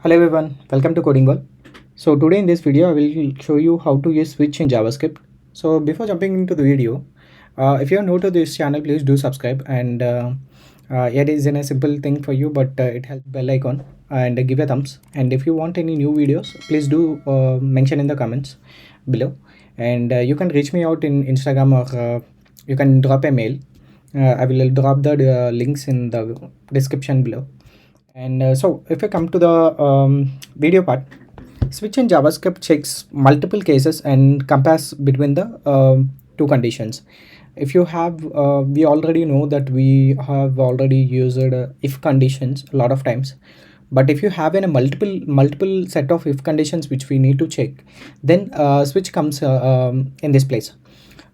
Hello everyone, welcome to codingwall. So today in this video I will show you how to use switch in JavaScript. So before jumping into the video, if you are new to this channel, please do subscribe, and it is in a simple thing for you, but it has bell icon and give a thumbs. And if you want any new videos, please do mention in the comments below, and you can reach me out in Instagram, or you can drop a mail. I will drop the links in the description below. And so if I come to the video part, switch in JavaScript checks multiple cases and compares between the two conditions. If you have, we already know that we have already used if conditions a lot of times. But if you have in a multiple set of if conditions which we need to check, then switch comes in this place.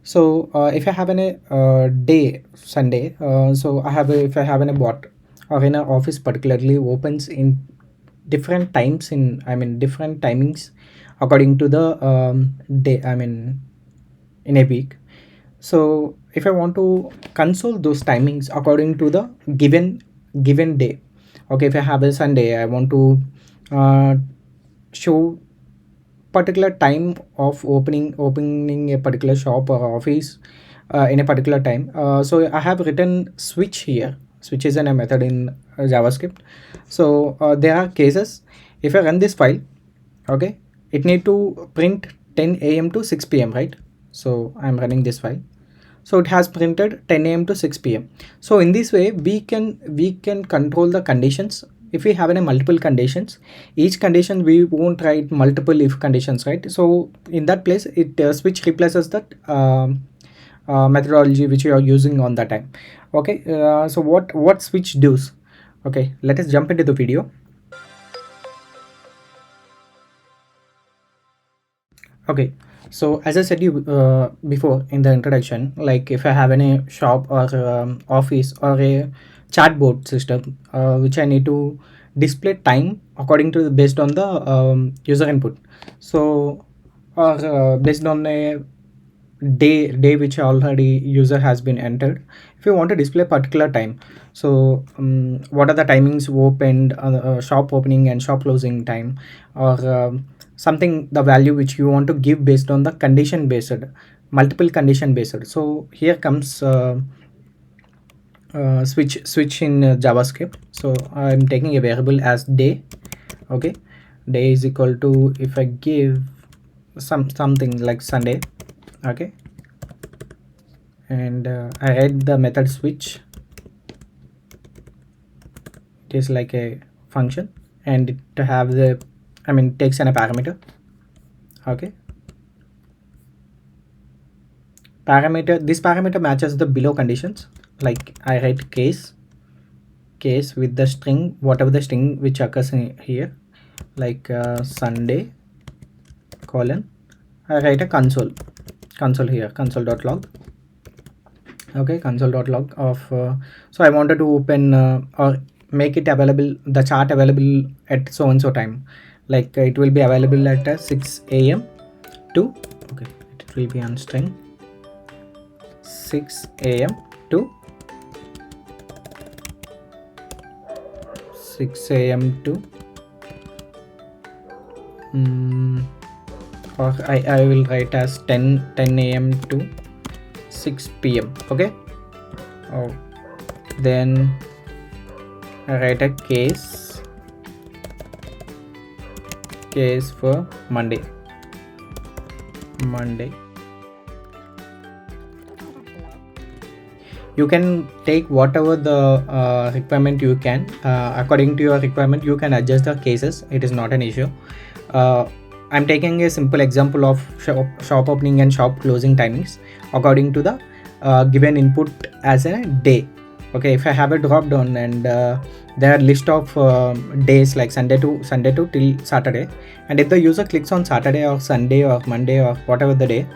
So if I have in a day Sunday, so if I have in a bot or in a office particularly opens in different times, in different timings according to the day, in a week. So if I want to console those timings according to the given day, okay, if I have a Sunday, I want to show particular time of opening a particular shop or office in a particular time. So I have written switch here. Switch is a method in JavaScript. So there are cases. If I run this file, okay, it need to print 10 a.m. to 6 p.m., right? So I'm running this file. So it has printed 10 a.m. to 6 p.m. So in this way we can control the conditions. If we have any multiple conditions, each condition we won't write multiple if conditions, right? So in that place, it switch replaces that methodology which you are using on that time. Okay, so what switch does? Okay, let us jump into the video. Okay, so as I said you before in the introduction, like if I have any shop or office or a chatbot system which I need to display time according to based on the user input. So or based on a day which already user has been entered. If you want to display particular time, so what are the timings opened, shop opening and shop closing time, or something, the value which you want to give based on the condition based, multiple condition based. So here comes switch in JavaScript. So I'm taking a variable as day. Okay, day is equal to, if I give something like Sunday, okay, and I write the method switch. It is like a function, and it have the takes in a parameter. Okay, this parameter matches the below conditions. Like I write case with the string, whatever the string which occurs in here, like Sunday colon. I write a console here, console.log. Okay, console.log of so I wanted to open or make it available, the chart available at so and so time, like it will be available at 6 a.m. to, okay, it will be on string 6 a.m. to 6 a.m. to or I will write as 10 a.m. to 6 p.m. okay. Oh, then I write a case for Monday. You can take whatever the requirement you can, according to your requirement you can adjust the cases. It is not an issue. I'm taking a simple example of shop opening and shop closing timings according to the given input as a day. Okay, if I have a drop down and there are list of days like Sunday to till Saturday, and if the user clicks on Saturday or Sunday or Monday or whatever the day,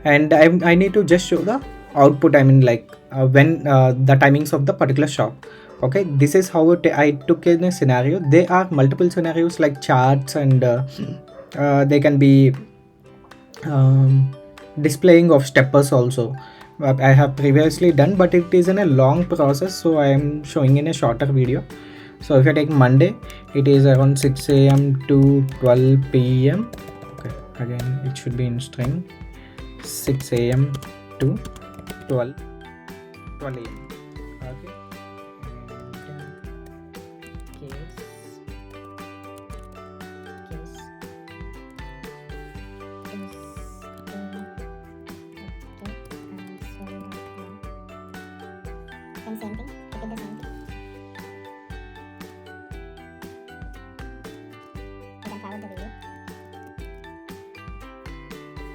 and I need to just show the output, like when the timings of the particular shop. Okay, this is how I took in a scenario. There are multiple scenarios like charts, and they can be displaying of steppers also. I have previously done, but it is in a long process, so I am showing in a shorter video. So if I take Monday, it is around 6 a.m. to 12 p.m. Okay, again it should be in string, 6 a.m. to 12 a.m. Okay. And same thing, repeat the same thing. You can forward the video.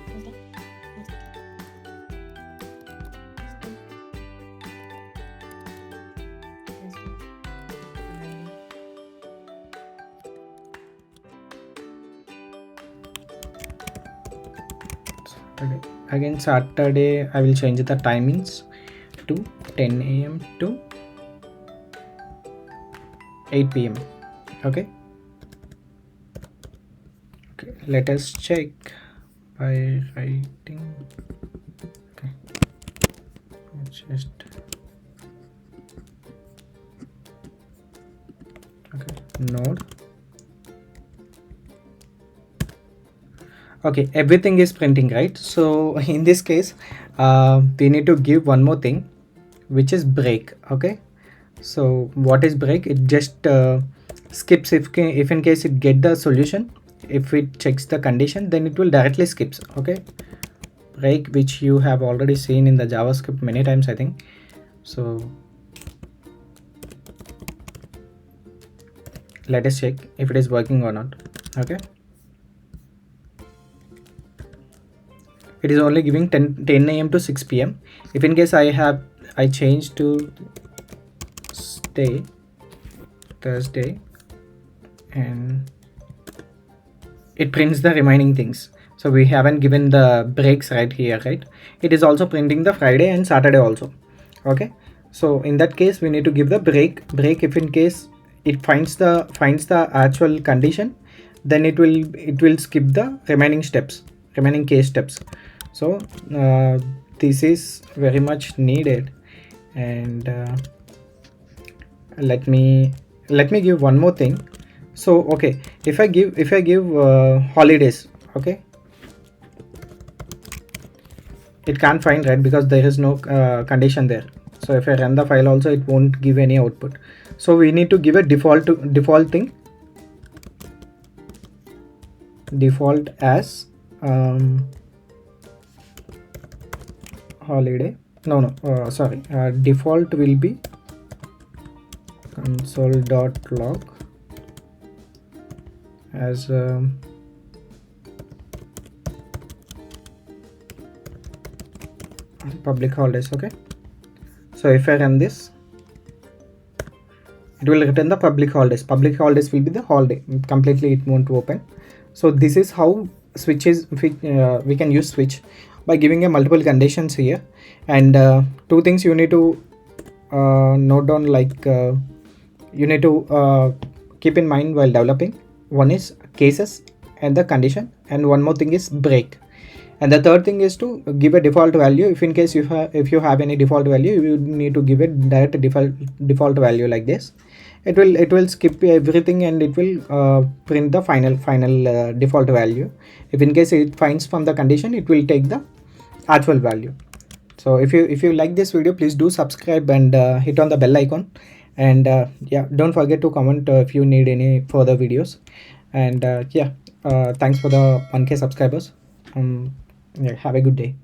Tuesday, next. Saturday. Again Saturday, I will change the timings to 10 a.m. to 8 p.m. Okay. Okay, let us check by writing. Okay, just okay, node. Okay, everything is printing, right? So in this case, we need to give one more thing, which is break. Okay, so what is break? It just skips if in case it get the solution. If it checks the condition, then it will directly skips. Okay, break, which you have already seen in the JavaScript many times, I think. So let us check if it is working or not. Okay, it is only giving 10 a.m. to 6 p.m. If in case I change to stay Thursday, and it prints the remaining things. So we haven't given the breaks right here, right? It is also printing the Friday and Saturday also. Okay, so in that case we need to give the break if in case it finds the actual condition, then it will skip the remaining case steps. So this is very much needed. And let me give one more thing. So okay, if I give holidays, okay, it can't find, right, because there is no condition there. So if I run the file also, it won't give any output. So we need to give a default thing, default as holiday. Sorry, default will be console.log as public holidays. Okay, so if I run this, it will return the public holidays. Public holidays will be the holiday completely, it won't open. So this is how we can use switch by giving a multiple conditions here. And two things you need to note down, like you need to keep in mind while developing. One is cases and the condition, and one more thing is break. And the third thing is to give a default value. If in case if you have any default value, you need to give it direct default value like this. It will skip everything and it will print the final default value. If in case it finds from the condition, it will take the actual value. So if you like this video, please do subscribe and hit on the bell icon. And yeah, don't forget to comment if you need any further videos. And yeah, thanks for the 1K subscribers. Yeah, have a good day.